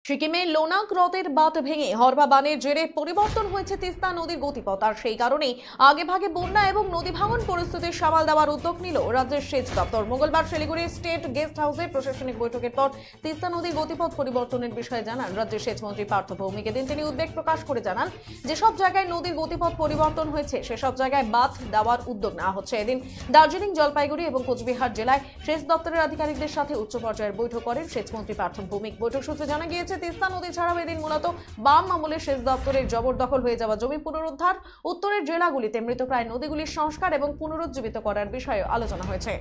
সিকিমে লোনাক হ্রদের বাঁধ ভেঙে হরবা বানের জেরে পরিবর্তন হয়েছে তিস্তা নদীর গতিপথ। আর সেই কারণেই আগেভাগে বন্যা এবং নদী ভাঙন পরিস্থিতির সামাল দেওয়ার উদ্যোগ নিল রাজ্যের সেচ দপ্তর। মঙ্গলবার শিলিগুড়ি স্টেট গেস্ট হাউসে প্রশাসনিক বৈঠকের পর তিস্তা নদীর গতিপথ পরিবর্তনের বিষয়ে জানান রাজ্যের সেচ মন্ত্রী পার্থ ভৌমিক। এদিন তিনি উদ্বেগ প্রকাশ করে জানান, যেসব জায়গায় নদীর গতিপথ পরিবর্তন হয়েছে সেসব জায়গায় বাঁধ দেওয়ার উদ্যোগ নেওয়া হচ্ছে। এদিন দার্জিলিং, জলপাইগুড়ি এবং কোচবিহার জেলায় সেচ দপ্তরের আধিকারিকদের সাথে উচ্চ পর্যায়ের বৈঠক করেন সেচ মন্ত্রী পার্থ ভৌমিক। বৈঠক সূত্রে জানা গিয়েছে, তিস্তা নদী ছাড়াও এদিন মূলত বাম আমলে সেচ দপ্তরের জবরদখল হয়ে যাওয়া জমি পুনরুদ্ধার, উত্তরের জেলাগুলিতে মৃতপ্রায় নদীগুলির সংস্কার এবং পুনরুজ্জীবিত করার বিষয়ে আলোচনা হয়েছে।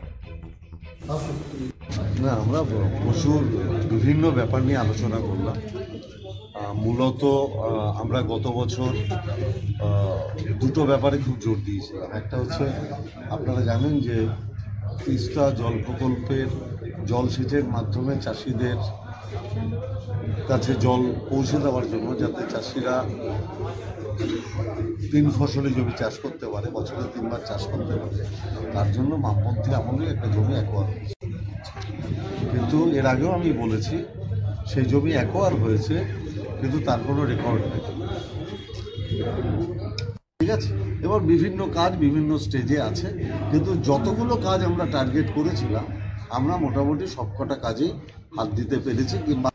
না, আমরা প্রচুর বিভিন্ন ব্যাপার নিয়ে আলোচনা করলাম। মূলত আমরা গত বছর দুটো ব্যাপারে খুব জোর দিয়েছিলাম। একটা হচ্ছে, আপনারা জানেন যে তিস্তা জল প্রকল্পের জলসেচের মাধ্যমে চাষিদের কাছে জল পৌঁছে দেওয়ার জন্য, যাতে চাষিরা 3 ফসলি জমি চাষ করতে পারে, বছরে 3 বার চাষ করতে পারে, তার জন্য বামপন্থী আমলে একটা জমি অ্যাকোয়ার হয়েছে। কিন্তু এর আগেও আমি বলেছি, সেই জমি অ্যাকোয়ার হয়েছে কিন্তু তার কোনো রেকর্ড নেই। ঠিক আছে, এবার বিভিন্ন কাজ বিভিন্ন স্টেজে আছে, কিন্তু যতগুলো কাজ আমরা টার্গেট করেছিলাম আমরা মোটামুটি সবকটা কাজেই হাত দিতে পেরেছি। কিংবা